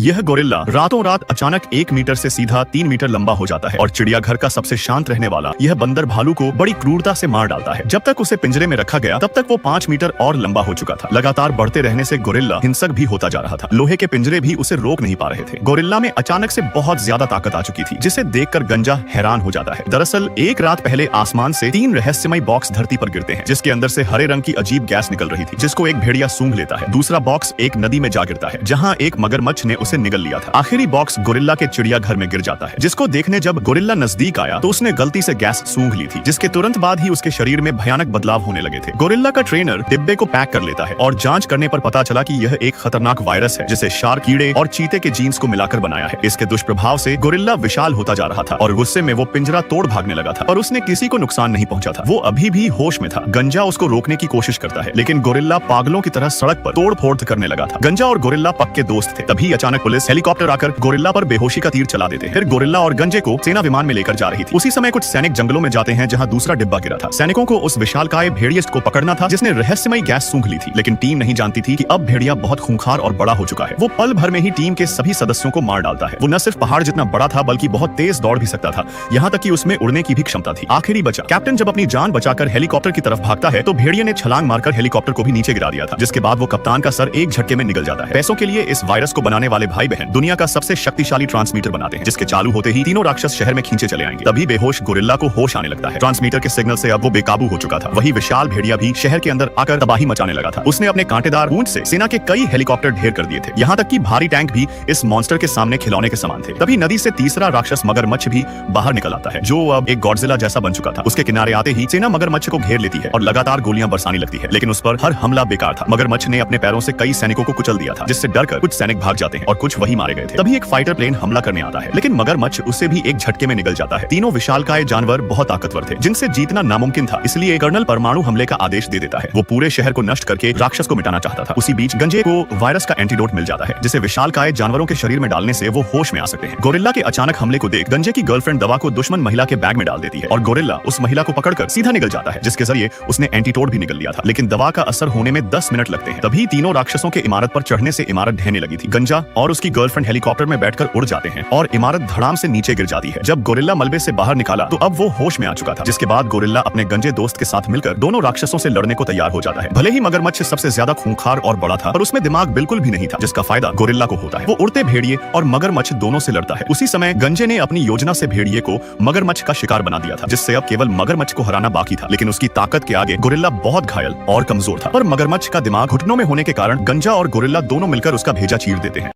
यह गोरिल्ला रातों रात अचानक 1 मीटर से सीधा 3 मीटर लंबा हो जाता है और चिड़ियाघर का सबसे शांत रहने वाला यह बंदर भालू को बड़ी क्रूरता से मार डालता है। जब तक उसे पिंजरे में रखा गया तब तक वो 5 मीटर और लंबा हो चुका था। लगातार बढ़ते रहने से गोरिल्ला हिंसक भी होता जा रहा था। लोहे के पिंजरे भी उसे रोक नहीं पा रहे थे। गोरिल्ला में अचानक से बहुत ज्यादा ताकत आ चुकी थी, जिसे देखकर गंजा हैरान हो जाता है। दरअसल एक रात पहले आसमान से 3 रहस्यमय बॉक्स धरती पर गिरते हैं, जिसके अंदर से हरे रंग की अजीब गैस निकल रही थी, जिसको एक भेड़िया सूंघ लेता है। दूसरा बॉक्स एक नदी में जा गिरता है, जहाँ एक मगरमच्छ ने उसे निगल लिया था। आखिरी बॉक्स गोरिल्ला के चिड़ियाघर में गिर जाता है, जिसको देखने जब गोरिल्ला नजदीक आया तो उसने गलती से गैस सूंघ ली थी, जिसके तुरंत बाद ही उसके शरीर में भयानक बदलाव होने लगे थे। गोरिल्ला का ट्रेनर डिब्बे को पैक कर लेता है और जांच करने पर पता चला कि यह एक खतरनाक वायरस है, जिसे शार्क, कीड़े और चीते के जीन्स को मिलाकर बनाया है। इसके दुष्प्रभाव से गोरिल्ला विशाल होता जा रहा था और गुस्से में वो पिंजरा तोड़ भागने लगा था, पर उसने किसी को नुकसान नहीं पहुंचा था। वो अभी भी होश में था। गंजा उसको रोकने की कोशिश करता है, लेकिन गोरिल्ला पागलों की तरह सड़क पर तोड़ फोड़ करने लगा था। गंजा और गोरिल्ला पक्के दोस्त थे। तभी अचानक पुलिस हेलीकॉप्टर आकर गोरिल्ला पर बेहोशी का तीर चला देते हैं। फिर गोरिल्ला और गंजे को सेना विमान में लेकर जा रही थी। उसी समय कुछ सैनिक जंगलों में जाते हैं, जहां दूसरा डिब्बा गिरा था। सैनिकों को उस विशालकाय भेड़िये को पकड़ना था, जिसने रहस्यमय गैस सूंघ ली थी, लेकिन टीम नहीं जानती थी कि अब भेड़िया बहुत खूंखार और बड़ा हो चुका है। वो पल भर में ही टीम के सभी सदस्यों को मार डालता है। वो न सिर्फ पहाड़ जितना बड़ा था, बल्कि बहुत तेज दौड़ भी सकता था, यहाँ तक कि उसमें उड़ने की भी क्षमता थी। आखिरी बचा। कैप्टन जब अपनी जान बचाकर हेलीकॉप्टर की तरफ भागता है तो भेड़िये ने छलांग मारकर हेलीकॉप्टर को भी नीचे गिरा दिया था, जिसके बाद वो कप्तान का सर एक झटके में निकल जाता है। पैसों के लिए इस वायरस को बनाने वाले भाई बहन दुनिया का सबसे शक्तिशाली ट्रांसमीटर बनाते हैं, जिसके चालू होते ही तीनों राक्षस शहर में खींचे चले आएंगे। तभी बेहोश गोरिल्ला को होश आने लगता है। ट्रांसमीटर के सिग्नल से अब वो बेकाबू हो चुका था। वही विशाल भेड़िया भी शहर के अंदर आकर तबाही मचाने लगा था। उसने अपने कांटेदार पूंछ से सेना के कई हेलीकॉप्टर ढेर कर दिए थे, यहाँ तक कि भारी टैंक भी इस मॉन्स्टर के सामने खिलौने के समान थे। तभी नदी से तीसरा राक्षस मगरमच्छ भी बाहर निकल आता है, जो अब एक गॉडजिला जैसा बन चुका था। उसके किनारे आते ही सेना मगरमच्छ को घेर लेती है और लगातार गोलियां बरसाने लगती है, लेकिन उस पर हर हमला बेकार था। मगरमच्छ ने अपने पैरों से कई सैनिकों को कुचल दिया था, जिससे डरकर कुछ सैनिक भाग जाते हैं और कुछ वही मारे गए थे। तभी एक फाइटर प्लेन हमला करने आता है, लेकिन मगरमच्छ उससे भी एक झटके में निकल जाता है। तीनों विशालकाय जानवर बहुत ताकतवर थे, जिनसे जीतना नामुमकिन था, इसलिए कर्नल परमाणु हमले का आदेश दे देता है। वो पूरे शहर को नष्ट करके राक्षस को मिटाना चाहता था। उसी बीच गंजे को वायरस का एंटीडोट मिल जाता है, जिसे विशालकाय जानवरों के शरीर में डालने से वो होश में आ सकते हैं। गोरिल्ला के अचानक हमले को देख गंजे की गर्लफ्रेंड दवा को दुश्मन महिला के बैग में डाल देती है और गोरिल्ला उस महिला को पकड़कर सीधा निकल जाता है, जिसके जरिए उसने एंटीडोट भी निकल लिया था। लेकिन दवा का असर होने में 10 मिनट लगते हैं। तभी तीनों राक्षसों के इमारत पर चढ़ने से इमारत ढहने लगी थी। गंजा और उसकी गर्लफ्रेंड हेलीकॉप्टर में बैठकर उड़ जाते हैं और इमारत धड़ाम से नीचे गिर जाती है। जब गोरिल्ला मलबे से बाहर निकाला तो अब वो होश में आ चुका था, जिसके बाद गोरिल्ला अपने गंजे दोस्त के साथ मिलकर दोनों राक्षसों से लड़ने को तैयार हो जाता है। भले ही मगरमच्छ सबसे ज्यादा खूंखार और बड़ा था, पर उसमें दिमाग बिल्कुल भी नहीं था, जिसका फायदा गोरिल्ला को होता है। वो उड़ते भेड़िए और मगरमच्छ दोनों से लड़ता है। उसी समय गंजे ने अपनी योजना से भेड़िए को मगरमच्छ का शिकार बना दिया था, जिससे अब केवल मगरमच्छ को हराना बाकी था। लेकिन उसकी ताकत के आगे गोरिल्ला बहुत घायल और कमजोर था। पर मगरमच्छ का दिमाग घुटनों में होने के कारण गंजा और गोरिल्ला दोनों मिलकर उसका भेजा चीर देते हैं।